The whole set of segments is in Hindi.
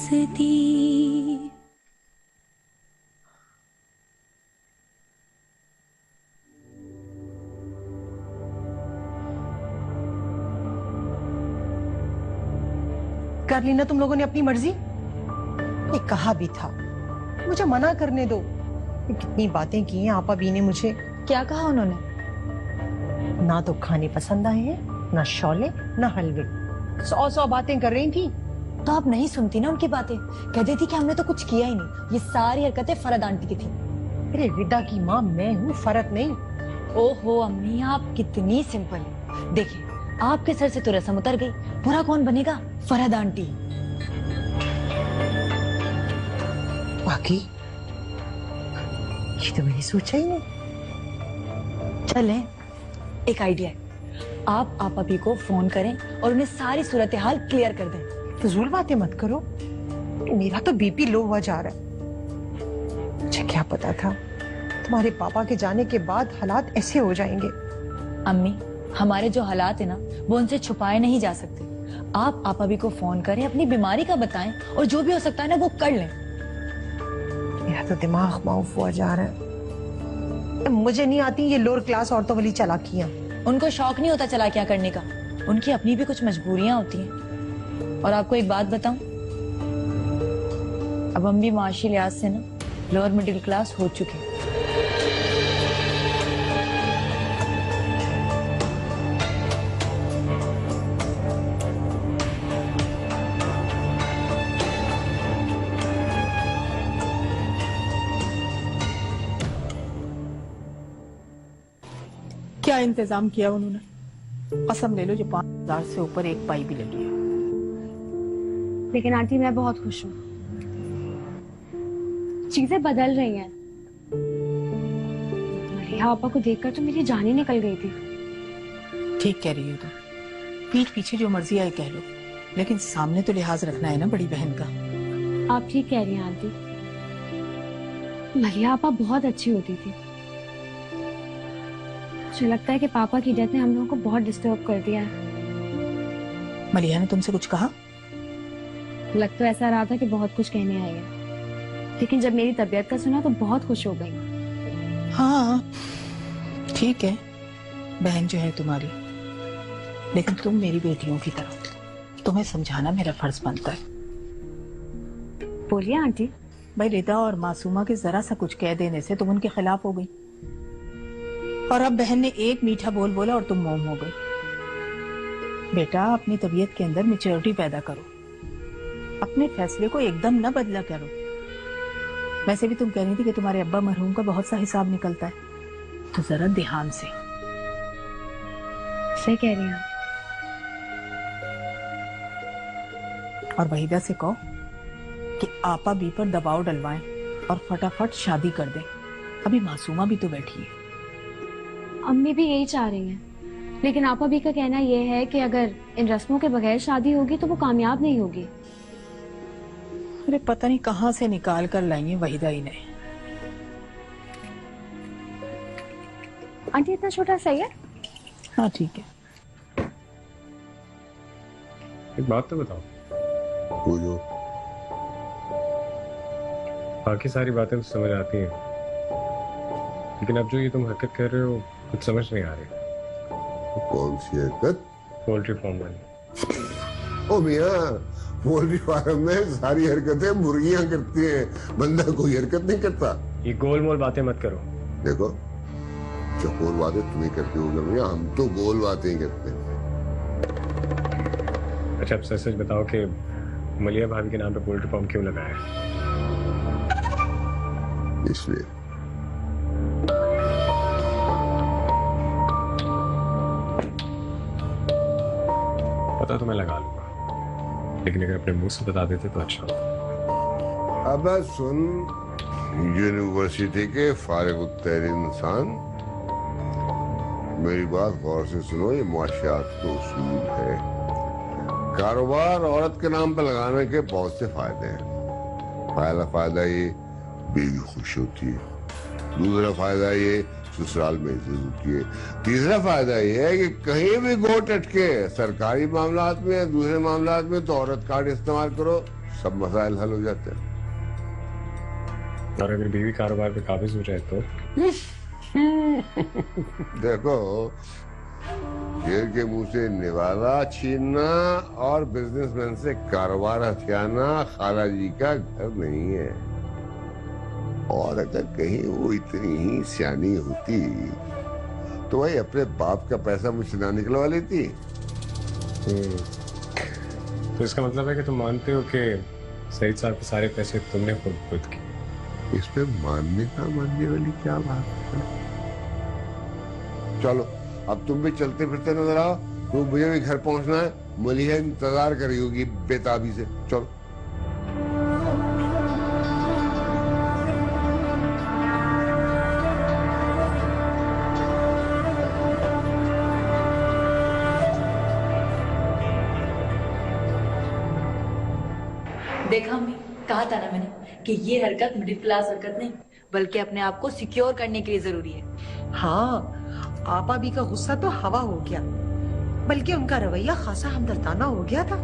दोस्ती। कर ली ना तुम लोगों ने अपनी मर्जी। ये कहा भी था मुझे मना करने दो। ये कितनी बातें की हैं आपा भी ने मुझे। क्या कहा उन्होंने? ना तो खाने पसंद आए हैं, ना शौले, ना हलवे। 100 बातें कर रही थी। तो आप नहीं सुनती ना उनकी बातें, कहती थी कि हमने तो कुछ किया ही नहीं, ये सारी हरकतें फरद आंटी की थी। अरे विदा की माँ मैं हूँ, फर्क नहीं। ओहो अम्मी, आप कितनी सिंपल है। देखिए आपके सर से तो रस्म उतर गई, बुरा कौन बनेगा? फरहद आंटी। बाकी ये तो मैंने सोचा ही नहीं। चलें, एक आइडिया है, आप अभी को फोन करें और उन्हें सारी सूरत हाल क्लियर कर दें। फजूल बातें मत करो, मेरा तो बीपी लो हुआ जा रहा है। मुझे क्या पता था तुम्हारे पापा के जाने के बाद हालात ऐसे हो जाएंगे। अम्मी, हमारे जो हालात है ना वो उनसे छुपाए नहीं जा सकते। आप अभी को फोन करें, अपनी बीमारी का बताएं और जो भी हो सकता है ना वो कर लें। मेरा तो दिमाग माउफ हुआ जा रहा है। मुझे नहीं आती ये लोअर क्लास औरतों वाली चालाकियां। उनको शौक नहीं होता चालाकियां करने का, उनकी अपनी भी कुछ मजबूरियां होती हैं। और आपको एक बात बताऊं, अब हम भी माशी लिहाज से ना लोअर मिडिल क्लास हो चुके हैं। क्या इंतजाम किया उन्होंने? कसम ले लो जो 5,000 से ऊपर एक पाई भी लगी है। लेकिन आंटी मैं बहुत खुश हूँ, चीजें बदल रही हैं। मरिया आपा को देखकर तो मेरी जान ही निकल गई थी। ठीक कह रही हो तुम, पीठ पीछे जो मर्जी आए कह लो, लेकिन सामने तो लिहाज रखना है ना बड़ी बहन का। आप ठीक कह रही हैं आंटी, मरिया आपा बहुत अच्छी होती थी। मुझे लगता है कि पापा की डेथ ने हम लोगों को बहुत डिस्टर्ब कर दिया है। मलिया ने तुमसे कुछ कहा? लग तो ऐसा रहा था कि बहुत कुछ कहने आई है, लेकिन जब मेरी तबीयत का सुना तो बहुत खुश हो गई। हाँ ठीक है, बहन जो है तुम्हारी, लेकिन तुम मेरी बेटियों की तरह, तुम्हें समझाना मेरा फर्ज बनता है। बोलिए आंटी। भाई रिदा और मासूमा के जरा सा कुछ कह देने से तुम उनके खिलाफ हो गई, और अब बहन ने एक मीठा बोल बोला और तुम मोम हो गई। बेटा अपनी तबीयत के अंदर मैच्योरिटी पैदा करो, अपने फैसले को एकदम न बदला करो। वैसे भी तुम कह रही थी कि तुम्हारे अब्बा मरहूम का बहुत सा हिसाब निकलता है, तो जरा ध्यान से। सही कह रही हैं। और वहीदा से कहो कि आपा बी पर दबाव डलवाएं और फटाफट शादी कर दें। अभी मासूमा भी तो बैठी है। अम्मी भी यही चाह रही हैं, लेकिन आपा भी का कहना यह है कि अगर इन रस्मों के बगैर शादी होगी तो वो कामयाब नहीं होगी। अरे पता नहीं कहां से निकाल कर लाई है वहीदा ही ने। आंटी इतना छोटा सही है? हाँ ठीक है। एक बात तो बताओ, पूछो। बाकी सारी बातें तो समझ आती हैं, लेकिन अब जो ये तुम हरकत कर रहे हो कुछ समझ नहीं आ रही। कौन सी हरकत? पोल्ट्री फार्म वाली। ओ मियाँ, पोल्ट्री फार्म में सारी हरकतें मुर्गियां करती हैं, बंदा कोई हरकत नहीं करता। ये गोल मोल बातें मत करो। देखो, जो गोल बातें तुम्हें करते हो मियाँ, हम तो गोल बातें ही करते हैं। अच्छा अब सच सच बताओ कि मलिया भाभी के नाम पे पोल्ट्री फार्म क्यों लगाया है? इसलिए पता तो मैं लगा लूंगा, लेकिन अगर अपने मुंह से बता देते तो अच्छा होता। अब सुन, यूनिवर्सिटी के फारिग-उत-तहरीर इंसान, मेरी बात गौर से सुनो। ये मुआशियात का उसूल है। कारोबार औरत के नाम पर लगाने के बहुत से फायदे हैं। पहला फायदा ये बीवी खुश होती है, दूसरा फायदा ये ससुराल में इज्जत होती है। तीसरा फायदा यह है कि कहीं भी गोट अटके, सरकारी मामलात में, दूसरे मामलात में, तो औरत कार्ड इस्तेमाल करो, सब मसाइल हल हो जाते हैं। और अगर बीवी कारोबार पे काबिज हो जाए तो देखो, शेर के मुंह से निवाला छीनना और बिजनेसमैन से कारोबार हथियाना खाला जी का घर नहीं है। और अगर कहीं वो इतनी ही सियानी होती तो भाई अपने बाप का पैसा मुझसे ना निकलवा लेती। तो इसका मतलब है कि तुम मानते हो कि सईद साहब के सारे पैसे तुमने खुद किए? इसमें मानने वाली क्या बात है? चलो अब तुम भी चलते फिरते नजर आओ, तो मुझे भी घर पहुंचना है। मलिहा इंतजार कर रही होगी बेताबी से। चलो। देखा अम्मी, कहा था ना मैंने कि ये हरकत मिडिल क्लास हरकत नहीं बल्कि अपने आप को सिक्योर करने के लिए जरूरी है। हाँ, आपा भी का गुस्सा तो हवा हो गया, बल्कि उनका रवैया खासा हमदर्दाना हो गया था।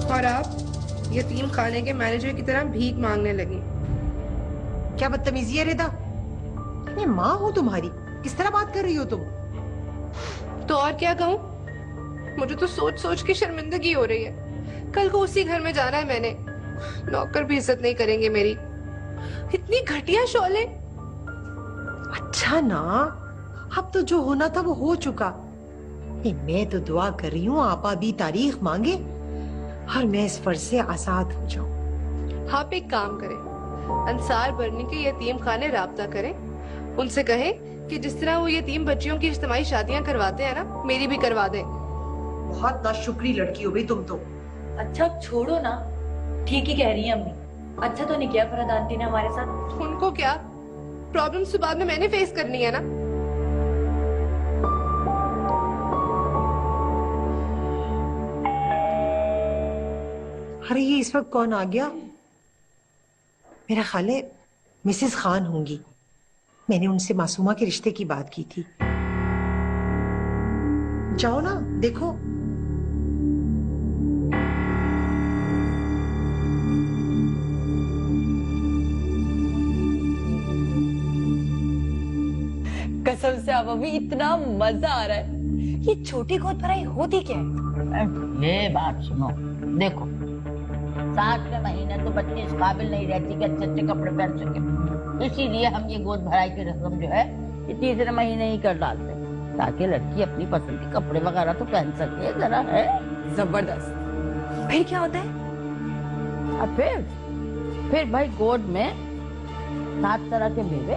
और आप यतीम खाने के मैनेजर की तरह भीख मांगने लगी। क्या बदतमीजी है रिदा? मैं माँ हूँ तुम्हारी, किस तरह बात कर रही हो तुम? तो और क्या कहूँ, मुझे तो सोच सोच के शर्मिंदगी हो रही है। कल को उसी घर में जाना है मैंने, नौकर भी इज्जत नहीं करेंगे मेरी। इतनी घटिया शौले। अच्छा ना, अब तो जो होना था वो हो चुका। मैं तो दुआ कर रही हूँ आपा भी तारीख मांगे और मैं इस फर्ज से आजाद हो जाऊं। आप एक काम करें, अंसार बरनी के यतीम खाने राब्ता करें, उनसे कहें कि जिस तरह वो यतीम बच्चियों की इज्तिमाई शादियां करवाते हैं ना, मेरी भी करवा दें। बहुत नाशुक्री लड़की हो गई तुम तो। अच्छा अब छोड़ो ना, ठीक ही कह रही है अम्मी। अच्छा तो नहीं किया फरहद आंटी ने हमारे साथ। उनको क्या प्रॉब्लम्स तो बाद में मैंने फेस करनी है ना। अरे ये इस वक्त कौन आ गया? मेरा ख्याल है मिसेस खान होंगी। मैंने उनसे मासूमा के रिश्ते की बात की थी। जाओ ना देखो। कसम से अब अभी इतना मजा आ रहा है। ये छोटी गोद भराई होती क्या है? ये बात सुनो, देखो 7 के महीने तो बच्ची इस काबिल नहीं रहती कि अच्छे अच्छे कपड़े पहन सके, इसीलिए हम ये गोद भराई की रस्म जो है ये 3रे महीने ही कर डालते हैं, ताकि लड़की अपनी पसंद के कपड़े वगैरह तो पहन सके। जरा है जबरदस्त। फिर क्या होता है? अब फिर भाई गोद में 7 तरह के मेवे,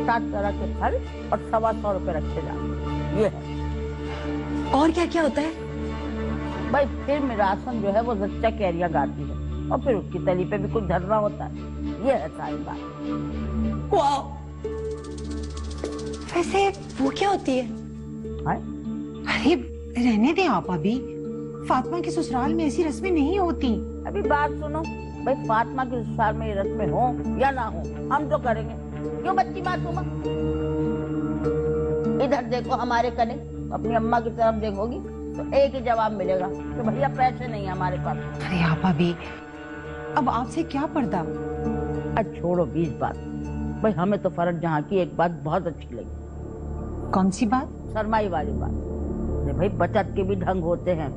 7 तरह के फल और 125 रुपए रखे जाते। ये है। और क्या क्या होता है? भाई फिर मिरासन जो है वो जच्चा कैरिया गाती है और फिर उसकी तली पे भी कुछ धरना होता है। ये है सारी बात। वाह, वैसे वो क्या होती है? अरे रहने दें आप अभी, फातिमा के ससुराल में ऐसी रस्में नहीं होती। अभी बात सुनो, भाई फातिमा के ससुराल में ये रस्में हो या ना हो, हम तो करेंगे। क्यों बच्ची मासूमा? इधर देखो हमारे कने, अपनी अम्मा की तरफ देखोगी तो एक ही जवाब मिलेगा कि भैया पैसे नहीं है हमारे पास। अरे आपा भी, अब आपसे क्या पर्दा? अच्छा छोड़ो 20 बात। भाई हमें तो फरहद जहाँ की एक बात बहुत अच्छी लगी। कौन सी बात? सरमाई वाली बात। भाई बचत के भी ढंग होते हैं,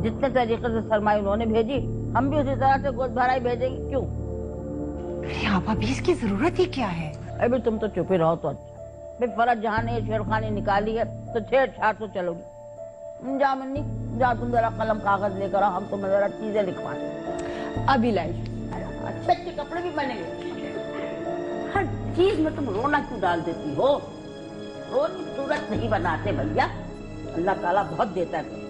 जितने तरीके से सरमाई उन्होंने भेजी हम भी उसी तरह से गोद भराई भेजेंगे। क्यों? अरे आपा भी, इसकी जरूरत ही क्या है? अभी तुम तो चुप ही रहो तो अच्छा। भाई फरहद जहाँ ने छेड़खानी निकाली है तो छेड़छाड़ तो चलोगी। जा मन्नी, जा तुम जरा कलम कागज लेकर आओ, हम तुम्हें जरा चीजें लिखवाएं। अभी लाई। अच्छे अच्छे कपड़े भी बनेंगे। हर चीज में तुम रोना क्यों डाल देती हो? रोनी सूरत नहीं बनाते भैया, अल्लाह ताला बहुत देता है।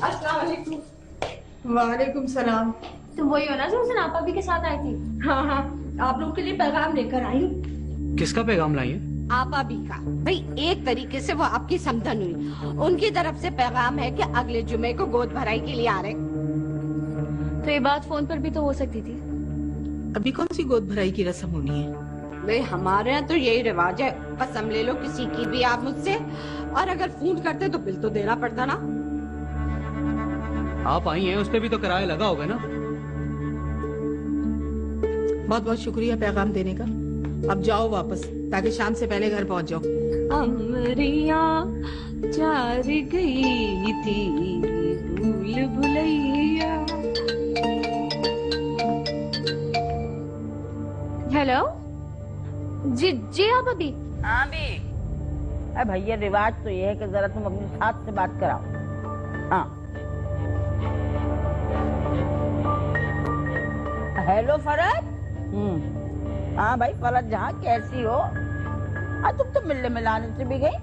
अस्सलाम वालेकुम। वालेकुम सलाम। तुम वही हो ना जो उस दिन आपा भी के साथ आई थी? हाँ हाँ, आप लोगों के लिए पैगाम लेकर आई हूँ। किसका पैगाम लाई है? आपा भी का। भाई एक तरीके से वो आपकी समधन हुई, उनकी तरफ से पैगाम है कि अगले जुमे को गोद भराई के लिए आ रहे। तो ये बात फोन पर भी तो हो सकती थी। अभी कौन सी गोद भराई की रस्म होनी है? भाई हमारे यहाँ तो यही रिवाज है, कसम ले लो किसी की भी आप मुझसे, और अगर फोन करते तो बिल तो देना पड़ता ना। आप आई हैं, उस पे भी तो किराया लगा होगा ना। बहुत बहुत शुक्रिया पैगाम देने का। अब जाओ वापस, ताकि शाम से पहले घर पहुंच जाओ। अमरिया चार गई थी भूल भुलैया। हेलो जी जी आप अभी हाँ भी। अरे भैया रिवाज तो ये है कि जरा तुम अपनी साथ से बात कराओ। हाँ हेलो फरज। हाँ भाई फरज जहाँ कैसी हो? तुम तो मिलने मिलाने से भी गई।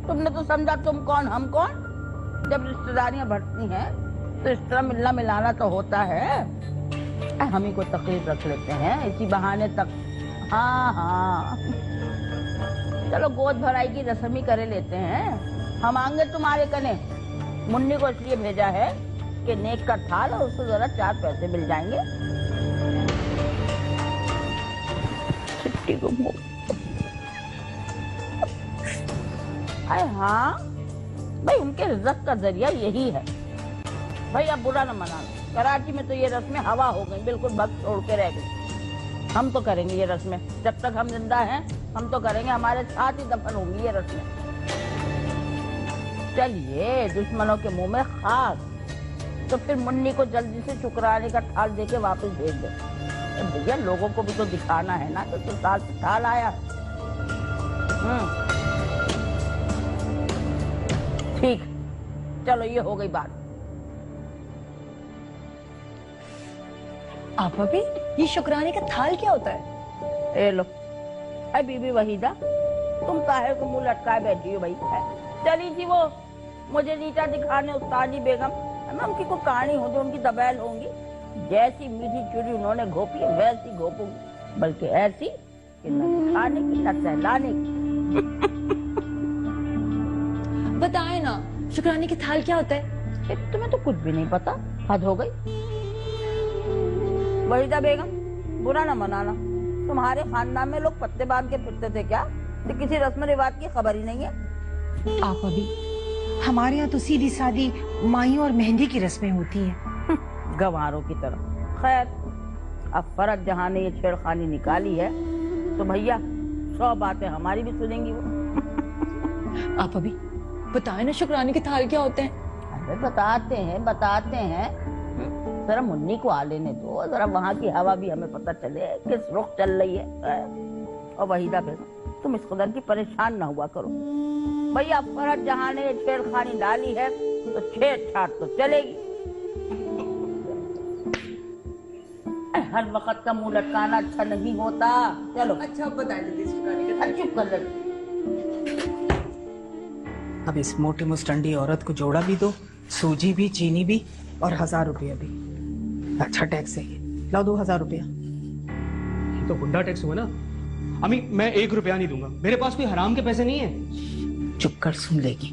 तुमने तो समझा तुम कौन हम कौन। जब रिश्तेदारियां बढ़ती हैं तो इस तरह मिलना मिलाना तो होता है। हम ही को तकलीफ रख लेते हैं इसी बहाने तक। हाँ हाँ चलो गोद भराई की रस्म ही करे लेते हैं। हम आएंगे तुम्हारे कने। मुन्नी को इसलिए भेजा है कि नेक का थाल और उसको जरा 4 पैसे मिल जाएंगे। छुट्टी को मुंह। अरे हाँ भाई उनके रिज़्क़ का जरिया यही है। भाई आप बुरा न मनाना। कराची में तो ये रस्में हवा हो गई, बिल्कुल भक्त छोड़ के रह गई। हम तो करेंगे ये रस्में, जब तक हम जिंदा हैं हम तो करेंगे। हमारे साथ ही दफन होंगी ये रस्में। चलिए दुश्मनों के मुंह में खास। तो फिर मुन्नी को जल्दी से शुक्राने का थाल देके वापस भेज दे। भैया लोगों को भी तो दिखाना है ना कि ससुराल से थाल आया। ठीक, चलो ये हो गई बात। आप अभी ये शुक्राने का थाल क्या होता है? ए लो, अरे बीबी वहीदा, तुम काहे को मुंह लटकाए बैठी हो भाई? चली थी वो मुझे नीचा दिखाने उस्तादी बेगम। मैं उनकी कोई कहानी हो जो उनकी दबैल होंगी। जैसी मीठी चुरी उन्होंने घोपी वैसी घोपूंगी, बल्कि ऐसी कि न दिखाने की न सहलाने की। बताए ना शुक्राने की थाल क्या होता है? तुम्हें तो कुछ भी नहीं पता। हद हो गई। वहीदा बेगम बुरा न मनाना। तुम्हारे खानदान में लोग पत्ते बांध के फिरते थे क्या? तो किसी रस्म रिवाज की खबर ही नहीं है। आप अभी हमारे यहाँ तो सीधी सादी माई और मेहंदी की रस्में होती हैं। गंवारों की तरह। खैर अब फरज जहाँ ने ये छेड़खानी निकाली है तो भैया 100 बातें हमारी भी सुनेंगी वो। आप अभी बताए ना शुक्राने के थाल क्या होते हैं? अरे बताते हैं। जरा मुन्नी को आ लेने दो, जरा वहाँ की हवा भी हमें पता चले किस रुख चल रही है। और वहीदा बेगम तुम इस कदर की परेशान ना हुआ करो। भैया फरज जहाँ ने छेड़खानी डाली है तो छेड़छाड़ तो चलेगी। हर वक्त का मुंह लटकाना अच्छा नहीं होता। चलो अच्छा बता दीजिए। चुप कर ले। अब इस मोटे मुस्टंडी औरत को जोड़ा भी दो, सूजी भी, चीनी भी और 1000 रुपया भी। अच्छा टैक्स है ये। लाओ 2000 रुपया। ये तो गुंडा टैक्स हुआ ना। अम्मी मैं 1 रुपया नहीं दूंगा, मेरे पास कोई हराम के पैसे नहीं है। चुप कर, सुन लेगी।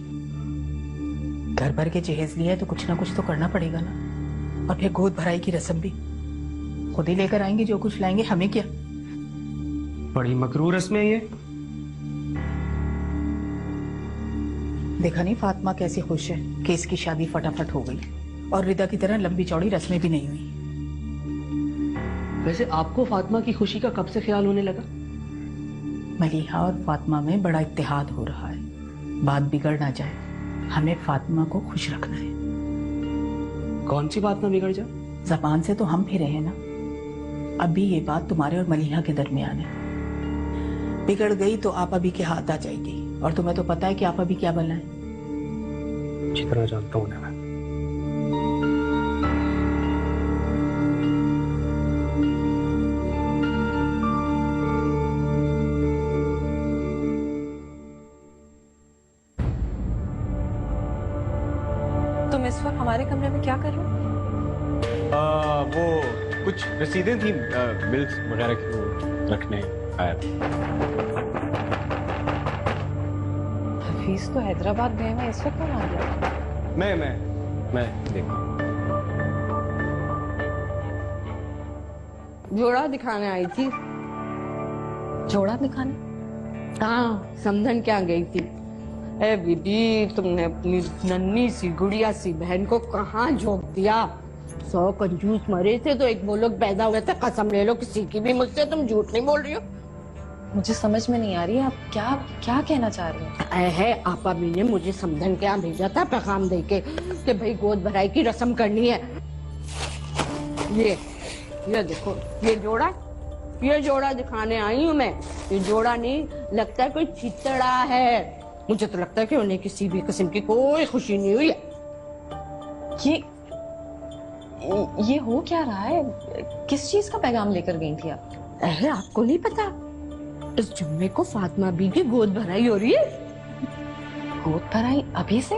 घर भर के जहेज लिया है तो कुछ ना कुछ तो करना पड़ेगा ना। और फिर गोद भराई की रस्म भी खुद ही लेकर आएंगे, जो कुछ लाएंगे। हमें क्या? बड़ी मकरू रस्म है ये। देखा नहीं फातिमा कैसी खुश है कि इसकी शादी फटाफट हो गई, और रिदा की तरह लंबी चौड़ी रस्में भी नहीं हुई। वैसे आपको फातिमा की खुशी का कब से ख्याल होने लगा? मलीहा और फातिमा में बड़ा इत्तेहाद हो रहा है। बात बिगड़ ना जाए, हमें फातिमा को खुश रखना है। कौन सी बात ना बिगड़ जाए? जबान से तो हम फिरे हैं ना। अभी ये बात तुम्हारे और मलीहा के दरमियान है। बिगड़ गई तो आप अभी के हाथ आ जाएगी, और तुम्हें तो पता है कि आप अभी क्या बना है। अच्छी तरह जानता हूँ मैं। तुम इस वक्त हमारे कमरे में क्या कर रहे हो? वो कुछ रसीदें थी बिल्स वगैरह की, वो रखने आया था। हफीज तो हैदराबाद गए हैं, इस वक्त कौन आ गया? मैं देखा। जोड़ा दिखाने आई थी। जोड़ा दिखाने? हाँ, समधन क्या गई थी। ए बीबी, तुमने अपनी नन्ही सी गुड़िया सी बहन को कहाँ झोंक दिया। 100 कंजूस मरे थे तो एक वो लोग पैदा हुए थे। कसम ले लो किसी की भी मुझसे, तुम झूठ नहीं बोल रही हो। मुझे समझ में नहीं आ रही है आप क्या क्या कहना चाह रही हैं। है आपा भी ने मुझे समधन के यहाँ भेजा था पैगाम दे के कि भाई गोद भराई की रस्म करनी है। ये देखो, ये जोड़ा दिखाने आई हूँ मैं। ये जोड़ा नहीं लगता है, कोई चितड़ा है। मुझे तो लगता है कि उन्हें किसी भी किस्म की कोई खुशी नहीं हुई है। ये हो क्या रहा है? किस चीज का पैगाम लेकर गई थी आप? अरे आपको नहीं पता, इस जुम्मे को फातिमा बी की गोद भराई हो रही है। गोद भराई अभी से?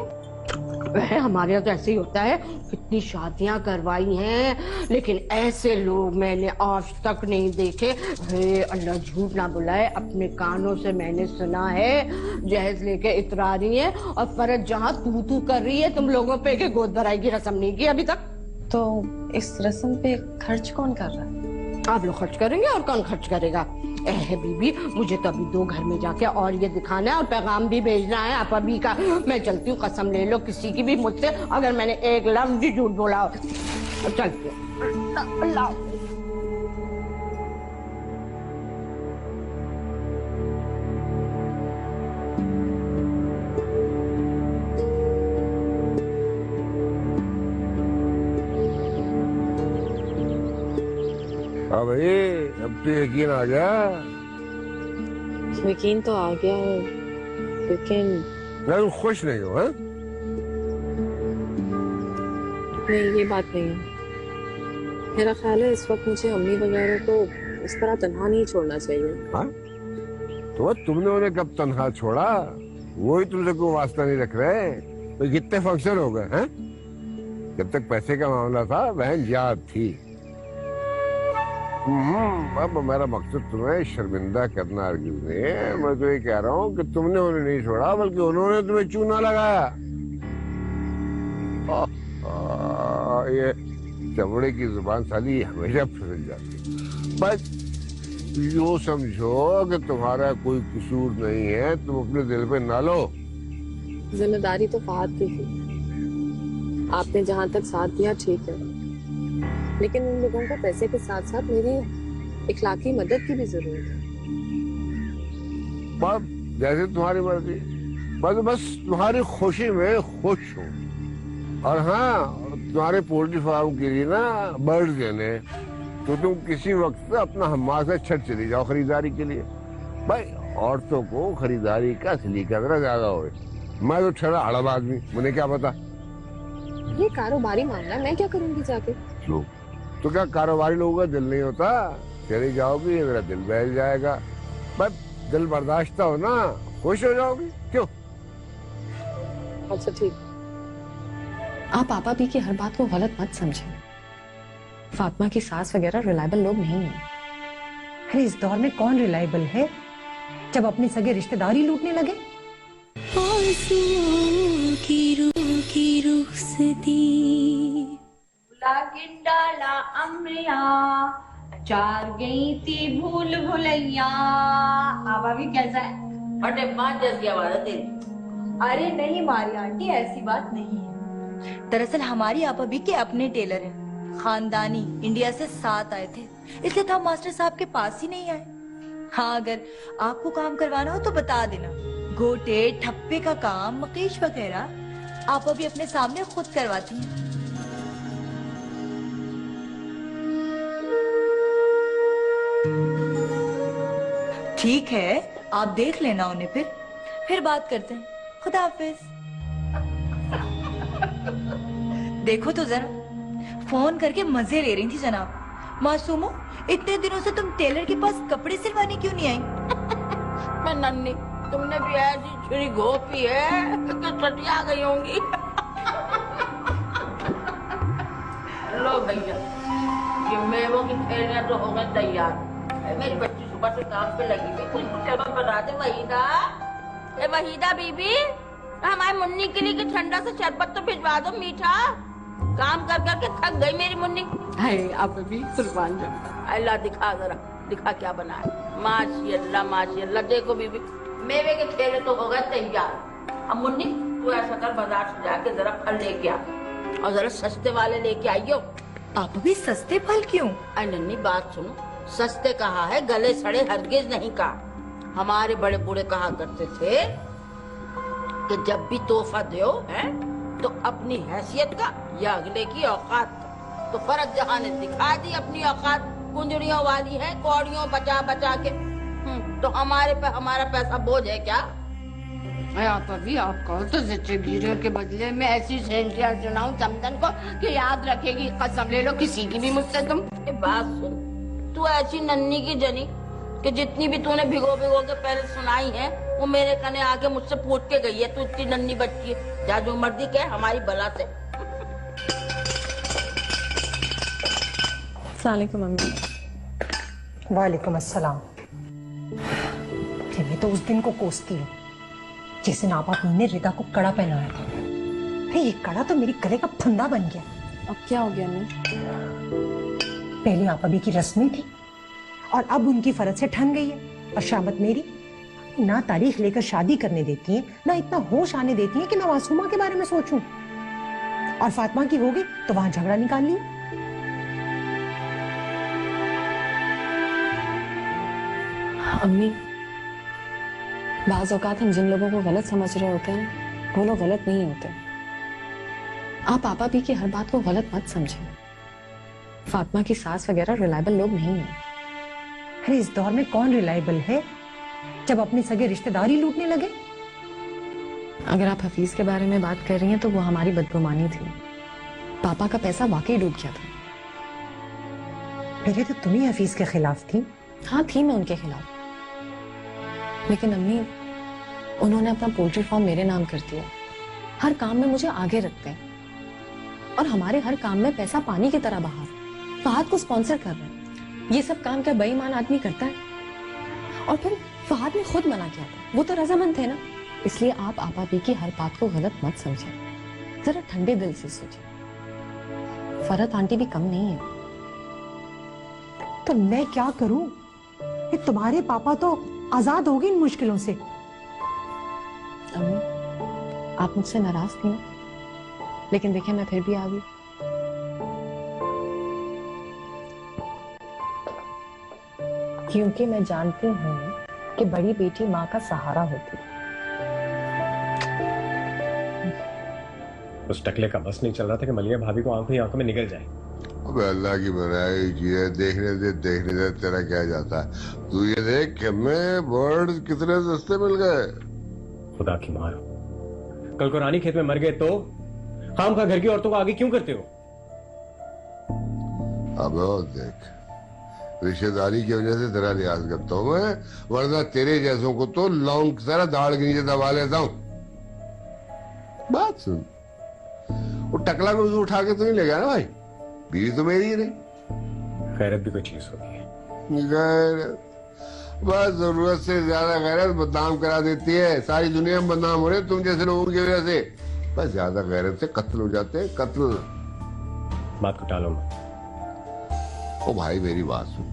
वह हमारे यहाँ तो ऐसे ही होता है। कितनी शादियां करवाई हैं, लेकिन ऐसे लोग मैंने आज तक नहीं देखे। हे अल्लाह, झूठ ना बुलाए, अपने कानों से मैंने सुना है जहेज लेके इतरा रही है और फर्ज जहाँ तू कर रही है तुम लोगों पे कि गोद भराई की रस्म नहीं की अभी तक। तो इस रस्म पे खर्च कौन कर रहा है? आप लोग खर्च करेंगे और कौन खर्च करेगा। बीबी, मुझे तो अभी 2 घर में जाके और ये दिखाना है और पैगाम भी भेजना है आप अभी का। मैं चलती हूँ, कसम ले लो किसी की भी मुझसे अगर मैंने एक लफ्ज भी झूठ बोला हो। चलती हूँ। अल्लाह। हाँ भाई, अब तो यकीन आ गया। यकीन तो आ गया है, लेकिन मैं खुश नहीं हूँ। नहीं, ये बात नहीं है। मेरा ख्याल है इस वक्त मुझे अम्मी वगैरह को इस तरह तन्हा नहीं छोड़ना चाहिए। हाँ? तो तुमने उन्हें कब तन्हा छोड़ा? वो ही तुमसे कोई वास्ता नहीं रख रहे। तो कितने फंक्शन हो गए हैं? जब तक पैसे का मामला था बहन याद थी। अब मेरा मकसद तुम्हें शर्मिंदा करना अर्जुन है। मैं तो ये कह रहा हूँ कि तुमने उन्हें नहीं छोड़ा बल्कि उन्होंने तुम्हें चूना लगाया। ये चमड़े की जुबान साली हमेशा फिसल जाती। बस यूँ समझो कि तुम्हारा कोई कसूर नहीं है, तुम अपने दिल पे ना लो। जिम्मेदारी तो फहद की थी। आपने जहाँ तक साथ दिया ठीक है, लेकिन उन लोगों को पैसे के साथ साथ मेरी इखलाकी मदद की भी जरूरत है। जैसे तुम्हारी मर्जी। बस तुम्हारी खुशी में खुश हूँ। और हाँ, तुम्हारे पोल्ट्री फार्म के लिए ना बर्ड देने, तो तुम किसी वक्त अपना हम्मा से छट चली जाओ खरीदारी के लिए। भाई औरतों को खरीदारी का सलीका जरा ज्यादा हो। मैं तो ठहरा अड़ब आदमी, मुझे क्या पता। ये कारोबारी मामला, मैं क्या करूंगी जाके? तो क्या कारोबारी लोगों का दिल नहीं होता? चली जाओगी, मेरा दिल बहल जाएगा। बस दिल बर्दाश्त हो ना, खुश हो जाओगी। क्यों? अच्छा ठीक। आप पापा भी की हर बात को गलत मत समझें। फातिमा की सास वगैरह रिलायबल लोग नहीं है। अरे इस दौर में कौन रिलायबल है जब अपने सगे रिश्तेदारी लूटने लगे। डाला अमरिया, चार गई थी भूल भुलैया। आवा भी कैसा है? अरे माँ जैसी आवाज है तेरी। अरे नहीं मारी आंटी, ऐसी बात नहीं है। दरअसल हमारी आपा भी के अपने टेलर हैं, खानदानी, इंडिया से 7 आए थे, इसलिए तो हम मास्टर साहब के पास ही नहीं आए। हाँ, अगर आपको काम करवाना हो तो बता देना। गोटे ठप्पे का काम, मकीश वगैरह आपा भी अपने सामने खुद करवाती हैं। ठीक है, आप देख लेना उन्हें, फिर बात करते हैं। खुदा हाफिज। देखो तो जरा, फोन करके मजे ले रही थी जनाब। मासूमो, इतने दिनों से तुम टेलर के पास कपड़े सिलवाने क्यों नहीं आई? मैं नन्नी, तुमने भी ऐसी छुरी घोपी है कि सटिया गई होंगी। लो भैया, ये मेवों की थैलियां तो हो गई तैयार। मेरी बच्ची सुबह से काम पे लगी हुई, कुछ शरबत बना दे वहीदा। ए वहीदा बीबी, हमारे मुन्नी के लिए कि ठंडा से शरबत तो भिजवा दो मीठा। काम कर करके थक गई मेरी मुन्नी। है आप भी कुर्बान जाऊं। अल्लाह दिखा जरा, दिखा क्या बना है। माशाअल्लाह माशाअल्लाह। देखो बीबी, मेवे के ठेले तो हो गए तैयार। अब मुन्नी तू ऐसा कर, बाजार से जाके जरा फल लेके आ और जरा सस्ते वाले लेके आइयो। आप भी सस्ते फल क्यों? अरे नन्नी बात सुनो, सस्ते कहा है, गले सड़े हरगिज नहीं कहा। हमारे बड़े बूढ़े कहा करते थे कि जब भी तोहफा दो है तो अपनी हैसियत का या अगले की औकात का। तो फर्क जहां ने दिखा दी अपनी औकात, कुंजड़ियों वाली है, कौड़ियों बचा बचा के। तो हमारे पे हमारा पैसा बोझ है क्या? आप अभी आप कहो तो सच्चे हीरो के बदले में ऐसी सेंटियां सुनाऊं चमदन को कि याद रखेगी। कसम ले लो किसी की भी मुझसे तुम। ये बात सुन, तू ऐसी नन्नी की जनी कि जितनी भी तूने भिगो भिगो के पहले सुनाई है वो मेरे कने आके मुझसे पूछ के गई है। तू इतनी नन्नी बच्ची है, जा जो मर्जी कहे हमारी बला से। अस्सलामुअलैकुम मम्मी। वालेकुम अस्सलाम। मैं तो उस दिन को कोसती हूँ जिस दिन आप ने रिदा को कड़ा पहनाया था। ये कड़ा तो मेरी गले का फंदा बन गया। अब क्या हो गया मम्मी? पहले आप अभी की रस्में थी और अब उनकी फरज से ठन गई है। और शामत मेरी ना तारीख लेकर शादी करने देती है, ना इतना होश आने देती है कि मैं मासूमा के बारे में सोचूं। और फातिमा की होगी तो वहां झगड़ा निकाल लिया। अम्मी, बाज़ औकात हम जिन लोगों को गलत समझ रहे होते हैं वो लोग गलत नहीं होते। आप पापा भी की हर बात को गलत मत समझें। फातिमा की सास वगैरह रिलायबल लोग नहीं है। अरे इस दौर में कौन रिलायबल है जब अपने सगे रिश्तेदारी लूटने लगे। अगर आप हफीज के बारे में बात कर रही हैं तो वो हमारी बदगुमानी थी। पापा का पैसा वाकई डूब गया था। पहले तो तुम ही हफीज के खिलाफ थी। हाँ थी मैं उनके खिलाफ, लेकिन अम्मी उन्होंने अपना पोल्ट्री फार्म मेरे नाम कर दिया। हर काम में मुझे आगे रखते हैं और हमारे हर काम में पैसा पानी की तरह बहा। फहद को स्पॉन्सर कर रहे हैं। ये सब काम क्या बेईमान आदमी करता है? और फिर फहद ने खुद मना किया था, वो तो रजामंद थे ना। इसलिए आप आपा भी की हर बात को गलत मत समझें, जरा ठंडे दिल से सोचिए। फरहत आंटी भी कम नहीं है। तो मैं क्या करूं? ये तुम्हारे पापा तो आजाद हो गए इन मुश्किलों से। अम्मी, आप मुझसे नाराज थी ना, लेकिन देखिए मैं फिर भी आ गई। क्योंकि मैं जानती हूँ कि बड़ी बेटी माँ का सहारा होती है। उस टकले का बस नहीं चल रहा था कि मलिया भाभी को आंखों ही आंखों में निकल जाए। अब अल्लाह की बनाई चीज है, देखने दे तेरा क्या जाता है। तू ये देख कि मैं बर्ड कितने सस्ते मिल गए। खुदा की मार, कल को रानी खेत में मर गए तो खाम खा घर की औरतों को आगे क्यों करते हो? अब देख, रिश्तेदारी की वजह से तेरा लिहाज करता हूँ मैं, वरना तेरे जैसों को तो लौंग की तरह दाढ़ के नीचे दबा लेता हूँ। बात सुन, वो टकला को उठा के तो नहीं ले गया ना भाई? बीवी तो मेरी ही नहीं। गैरत भी कोई चीज होती है। गैरत बस जरूरत से ज्यादा गैरत बदनाम करा देती है। सारी दुनिया में बदनाम हो रहे तुम जैसे लोगों की वजह से। बस ज्यादा गैरत से कत्ल हो जाते हैं, कत्ल। बात को टालो मत। ओ भाई मेरी बात सुन,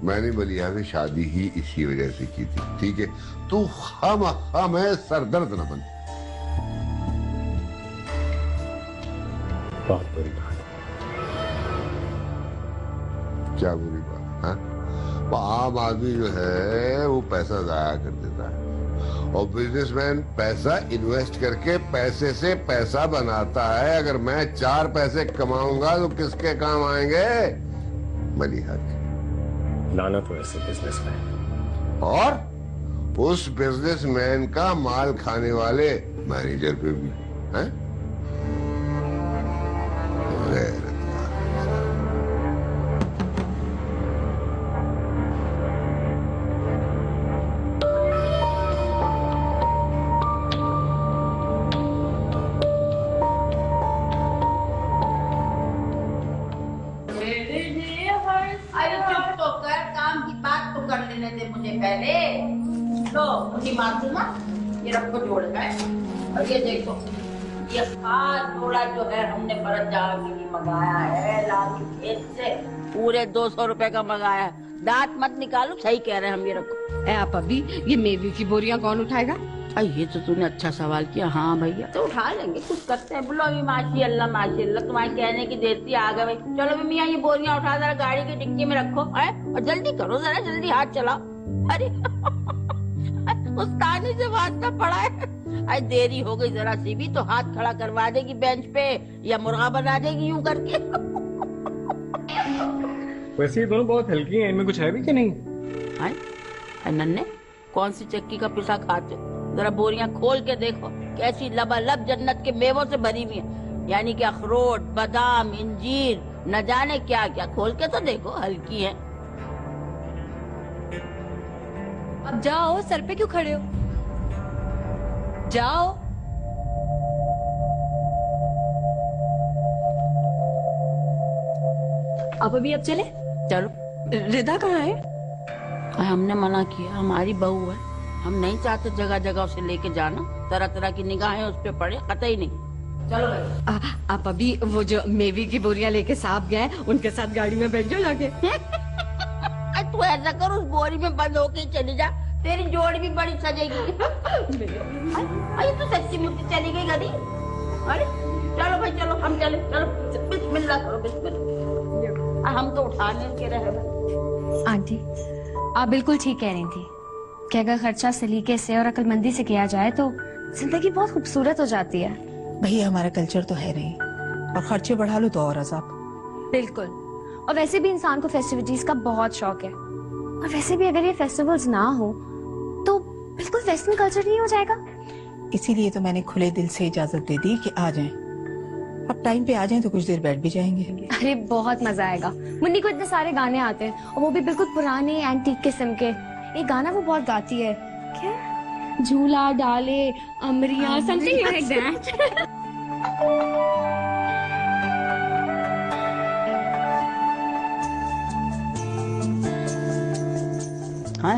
मैंने बलिया से शादी ही इसी वजह से की थी, ठीक है? तू हम है सरदर्द न बन। बहुत बुरी बात। क्या बुरी बात? हाँ, आम आदमी जो है वो पैसा जाया कर देता है और बिजनेसमैन पैसा इन्वेस्ट करके पैसे से पैसा बनाता है। अगर मैं 4 पैसे कमाऊंगा तो किसके काम आएंगे? मलिहा के। लानत हो ऐसे बिजनेसमैन। और उस बिजनेसमैन का माल खाने वाले मैनेजर पे भी हैं? अरे चुप तो कर, काम की बात तो कर लेने दे मुझे पहले। तो अपनी मासूमा ये रखो जोड़ है और ये देखो ये खास थोड़ा जो है हमने फरज जहाँ के लिए मंगाया है लाली खेत से, पूरे 200 रुपए का मंगाया है। दांत मत निकालो, सही कह रहे हैं हम, ये रखो। आप अभी ये मेवे की बोरियां कौन उठाएगा? ये तो तूने अच्छा सवाल किया। हाँ भैया तो उठा लेंगे, कुछ करते हैं। बोलो अभी माशाअल्लाह तुम्हारे कहने की देती आ गए भाई। चलो भी मियाँ ये बोरियां उठा जरा गाड़ी की डिक्की में रखो है, और जल्दी करो जरा, जल्दी हाथ चलाओ। अरे उस्तानी से वास्ता पड़ा है। अरे देरी हो गई जरा सी भी तो हाथ खड़ा करवा देगी बेंच पे या मुर्गा बना देगी यूं करके। वैसे ये दोनों बहुत हल्की हैं, इनमें कुछ है भी कि नहीं? नन्ने कौन सी चक्की का पिसा खाते? जरा बोरियां खोल के देखो, कैसी लबालब जन्नत के मेवों से भरी हुई है, यानी कि अखरोट, बादाम, इंजीर, न जाने क्या क्या। खोल के तो देखो, हल्की है। अब जाओ, सर पे क्यों खड़े हो? जाओ। आप अभी अब चले? चलो। रिदा कहाँ है? हमने मना किया, हमारी बहू है, हम नहीं चाहते जगह जगह उसे लेके जाना, तरह तरह की निगाहें उस पे पड़े, कतई नहीं। चलो भाई। आप अभी वो जो मेवे की बोरियां लेके साहब गए, उनके साथ गाड़ी में बैठ जाओ जाके। तू ऐसा कर, उस बोरी में बंद होके चली जा, तेरी जोड़ी भी बड़ी सजेगी। अरे तू सच्ची मुच्ची चली गई गधी। अरे चलो भाई चलो, हम चले। चलो बिस्मिल्लाह करो, बिस्मिल्लाह। हम तो उठाने के रहे। आंटी आप बिल्कुल ठीक कह रही थी कि अगर खर्चा सलीके से और अक्लमंदी से किया जाए तो जिंदगी बहुत खूबसूरत हो जाती है। भैया हमारा कल्चर तो है नहीं, और खर्चे बढ़ा लो तो और अजाब। बिल्कुल। और वैसे भी इंसान को फेस्टिविटीज का बहुत शौक है, और वैसे भी अगर ये फेस्टिवल्स ना हो तो बिल्कुल वेस्टर्न कल्चर नहीं हो जाएगा। इसीलिए तो मैंने खुले दिल से इजाजत दे दी कि आ जाएं। अब टाइम पे आ जाएं तो कुछ देर बैठ भी जाएंगे। अरे बहुत मजा आएगा। मुन्नी को इतने सारे गाने आते हैं, और वो भी बिल्कुल पुराने एंटीक किस्म के। एक गाना वो बहुत गाती है, क्या झूला डाले अमरिया, समथिंग लाइक दैट। हाँ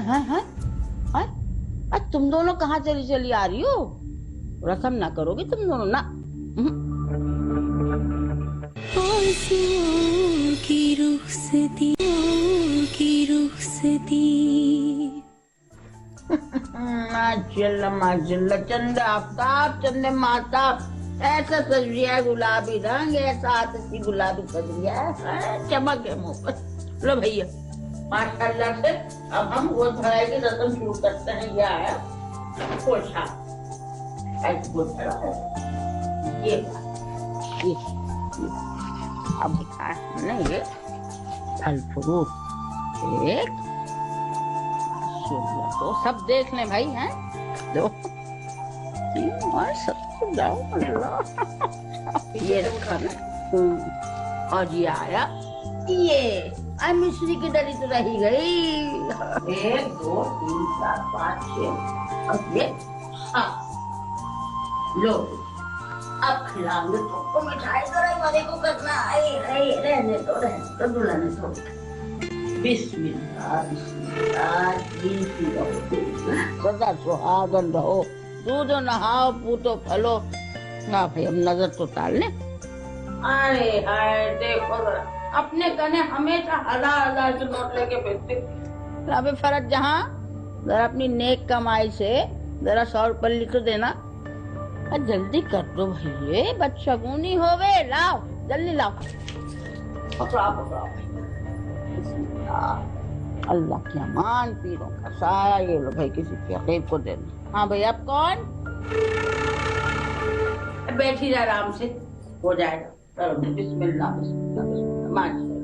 तुम दोनों कहाँ चली आ रही हो? रस्म ना करोगे तुम दोनों ना? माशाल्लाह चंद आफ्ताब, चंद माताब, ऐसा सजरिया गुलाबी रंग, ऐसा आतिशी गुलाबी सजरिया है, चमक है मुंह पर। लो भैया माशाल्लाह से अब हम गोद भराई की रस्म शुरू करते हैं। यह आया पोशाक, ऐसे गोद भरा है। ये अब दिखाया हमने, ये फल फ्रूट एक तो सब देख लें भाई हैं, दो और सब जाओ। ये रखा ना, और ये आया, ये मिश्री की डली तो रही गई। 1 2 3 4 5 6 और ये हाँ लो अब खिलाऊंगे तुमको मिठाई। जरा मरे को करना रहने तो दुल्हन तो बिस्मिल्लाह बिस्मिल्लाह। सदा सुहागन रहो, दूधो नहाओ पूतो फलो। हाँ भाई अब नजर तो टाल ले। अरे हाय देखो अपने गने हमेशा 1000 के नोट लेके भेजते। अबे फरज जहाँ जरा अपनी नेक कमाई से जरा 100 रुपये तो देना। जल्दी कर दो भैया, बदशगुनी होवे। लाओ जल्दी लाओ, पकड़ाओ। अल्लाह की अमान, पीरों का साया। ये लो भाई किसी के अकीब को देना। हाँ भाई आप कौन? बैठी जा आराम से, हो जाएगा। चलो बिस्मिल्लाह बिस्मिल्लाह बिस्मिल्लाह माशाल्लाह।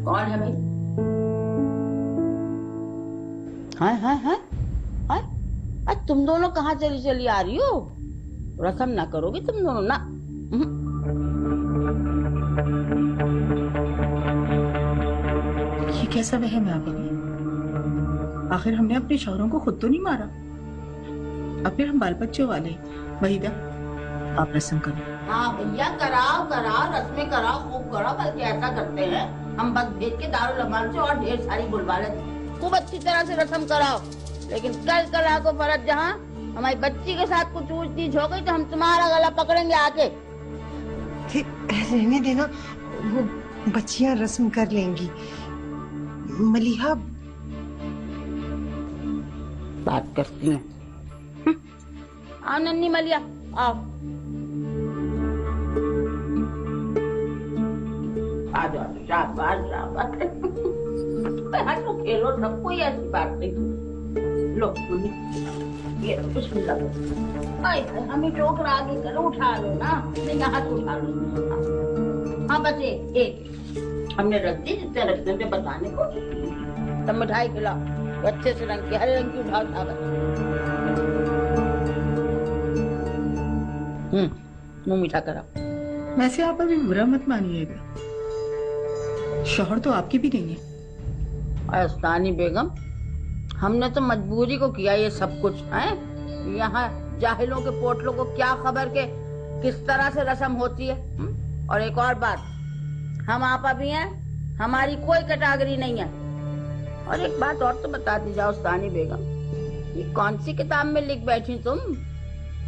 कौन है भाई? हाँ आज तुम दोनों कहाँ चली आ रही हो? रस्म ना करोगे तुम दोनों ना? ये कैसा वहम है आप? आखिर हमने अपने शौहरों को खुद तो नहीं मारा। अब फिर हम बाल बच्चों वाले। वहीदा आप रस्म करो। हाँ भैया कराओ रस्में कराओ, खूब कराओ। बल्कि ऐसा करते हैं हम बस भेज के दारुल अमान से और ढेर सारी बुलवा लेते, खूब अच्छी तरह से रस्म कराओ। लेकिन कल को फरज जहाँ हमारी बच्ची के साथ कुछ ऊंच नीच हो गई तो हम तुम्हारा गला पकड़ेंगे आके। रहने देना, वो बच्चियां रस्म कर लेंगी। मलिहा बात करती हूँ। आओ नन्नी मलिया आओ। आ जाओ शाबाश शाबाश। हटो खेलो ना, कोई ऐसी बात नहीं। लो ये बिस्मिल्लाह। हमें टोकरा आगे करो, उठा लो ना, नहीं हाथ उठा लो। हाँ बस एक हमने रख दी, जितने रखने थे बताने को। तब मिठाई खिलाओ अच्छे से, रंग की, हरे रंग की उठाओ शाबाश। मुंह मीठा कराओ। वैसे आप अभी बुरा मत मानिएगा, शौहर तो आपकी भी नहीं है। अस्तानी बेगम, हमने तो मजबूरी को किया ये सब कुछ है। यहाँ जाहिलों के पोटलों को क्या खबर के किस तरह से रस्म होती है। और एक और बात, हम आपा भी हैं, हमारी कोई कैटेगरी नहीं है। और एक बात और तो बता दी जाओ अस्तानी बेगम, ये कौन सी किताब में लिख बैठी तुम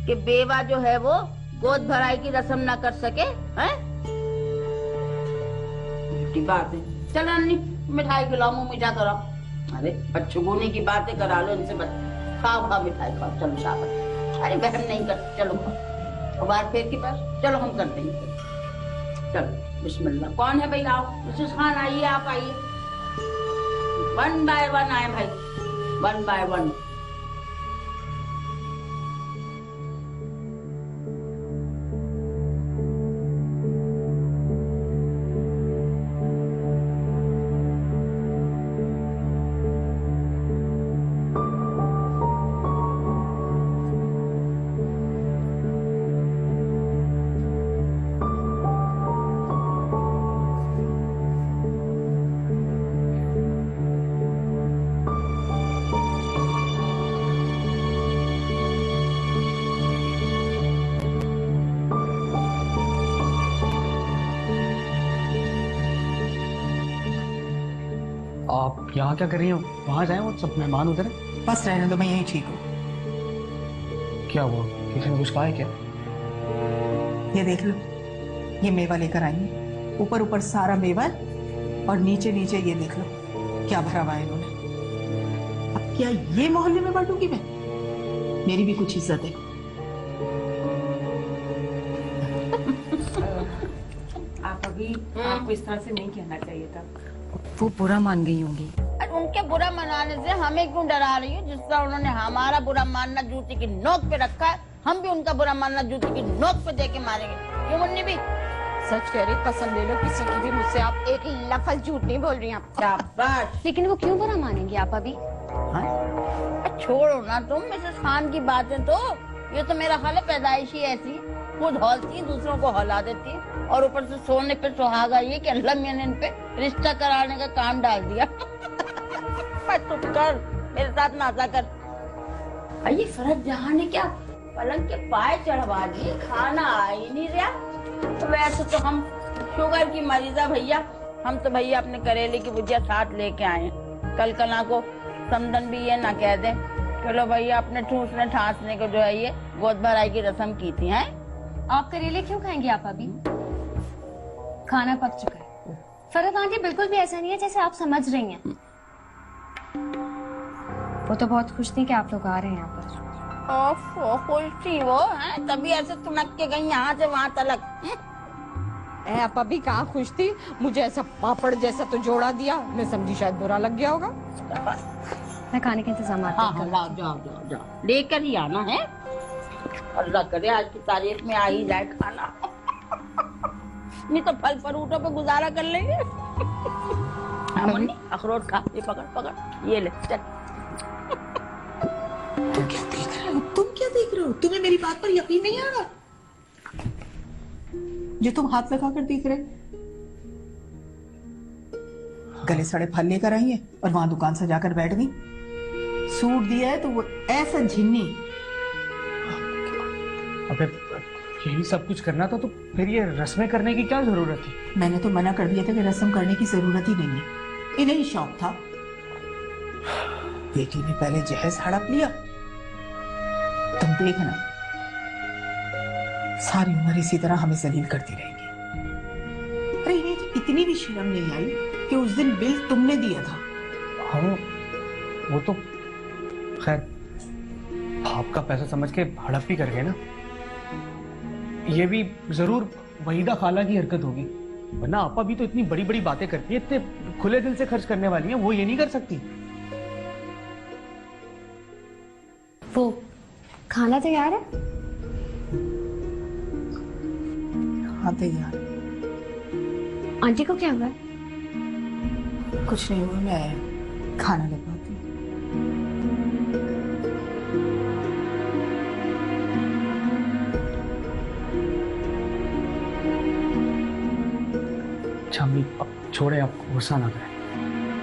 कि बेवा जो है वो गोद भराई की रस्म ना कर सके हैं? बात है। चलो अन्नी मिठाई खिलाओ, मुंह मीठा कराओ। अरे बच्चों की बातें करा लो इनसे। खाओ खाओ मिठाई खाओ, चलो शाबाश। अरे बहन नहीं कर, चलो खाओ। बार फेर के पास चलो, हम कर देंगे। चलो बिस्मिल्लाह। कौन है भाई? आओ मिसेस खान, आइए आप आइए। 1 बाय 1 आए भाई, 1 बाय 1। आप यहाँ क्या कर रही हो? वहां जाए, वो सब मेहमान उधर है। बस रहने दो, मैं यहीं ठीक हूँ। क्या हुआ? किसी ने कुछ कहा है क्या? ये देख लो, ये मेवा लेकर आई है। ऊपर ऊपर सारा मेवा है और नीचे नीचे ये देख लो क्या भरा हुआ है इन्होंने। अब क्या ये मोहल्ले में बांटूंगी मैं? मेरी भी कुछ इज्जत है। आप अभी आपको इस तरह से नहीं कहना चाहिए था। वो बुरा मान गई होंगी। उनके बुरा मनाने से हमें क्यों डरा रही हो? जिस तरह उन्होंने हमारा बुरा मानना जूती की नोक पे रखा है, हम भी उनका बुरा मानना जूती की नोक पे देके मारेंगे। क्यों मुन्नी भी? सच कह रही, कसम ले लो किसी की भी मुझसे आप एक लफ्ज झूठ नहीं बोल रही हैं। शाबाश। लेकिन वो क्यों बुरा मानेंगी आप अभी? छोड़ो ना तुम मिसेस खान की बातें। तो ये तो मेरा ख्याल है पैदाइशी ऐसी, खुद हौलती दूसरों को हौला देती है। और ऊपर से सोने पे सुहागा ये कि अल्लाह मियां ने इन पे रिश्ता कराने का काम डाल दिया। चुप कर, मेरे साथ नाता कर। ये फरज जहाँ ने क्या पलंग के पाए चढ़वा दिए, खाना आ ही नहीं रहा। तो वैसे तो हम शुगर की मरीजा भैया, हम तो भैया अपने करेले की भुजिया साथ लेके आए। कल कला को समदन भी ये ना कह दे चलो भैया अपने ठूसने ठासने को जो है ये गोद भराई की रस्म की थी। हैं आप करेले क्यों खाएंगे आप अभी? खाना पक चुका है। फरहत आंटी बिल्कुल भी ऐसा नहीं है जैसे आप समझ रही हैं। वो तो बहुत खुश थी कि आप लोग आ रहे हैं यहाँ पर। खुश थी वो है, तभी ऐसे तुनक के गई यहाँ से वहाँ तलक। आप अभी कहाँ खुश थी? मुझे ऐसा पापड़ जैसा तो जोड़ा दिया, मैं समझी शायद बुरा लग गया होगा। मैं खाने के इंतजाम जाओ जाओ जाओ जाओ, लेकर ही आना है। अल्लाह करे आज की तारीख में आ ही जाए खाना। नहीं तो फल फ्रूटों पे गुजारा कर लेंगे। अखरोट खा, ये पकड़ पकड़, ये ले चल। तुम क्या देख रहे हो? तुम क्या देख रहे हो? तुम्हें मेरी बात पर यकीन नहीं आ रहा? जो तुम हाथ लगा कर देख रहे, गले सड़े फल लेकर आई है और वहां दुकान सजाकर बैठ गई। सूट दिया है तो वो ऐसा झिन्नी। अबे यही सब कुछ करना था तो फिर ये रस्में करने की क्या जरूरत थी? मैंने तो मना कर दिया था कि रस्म करने की जरूरत ही नहीं है। इन्हें ही शौक था। बेटी ने पहले जहेज हड़प लिया तो देखना सारी उम्र इसी तरह हमें जलील करती रहेगी। अरे ये इतनी भी शर्म नहीं आई कि उस दिन बिल तुमने दिया था। हाँ वो तो खैर आपका पैसा समझ के हड़प भी कर गए ना। ये भी जरूर वहीदा खाला की हरकत होगी, वरना आपा भी तो इतनी बड़ी बड़ी बातें करती है, इतने खुले दिल से खर्च करने वाली हैं, वो ये नहीं कर सकती। वो खाना तैयार है? हाँ तैयार। आंटी को क्या हुआ है? कुछ नहीं हुआ, मैं खाना लगवाती हूँ। अच्छा अम्मी अब छोड़े, आप गुस्सा ना करें।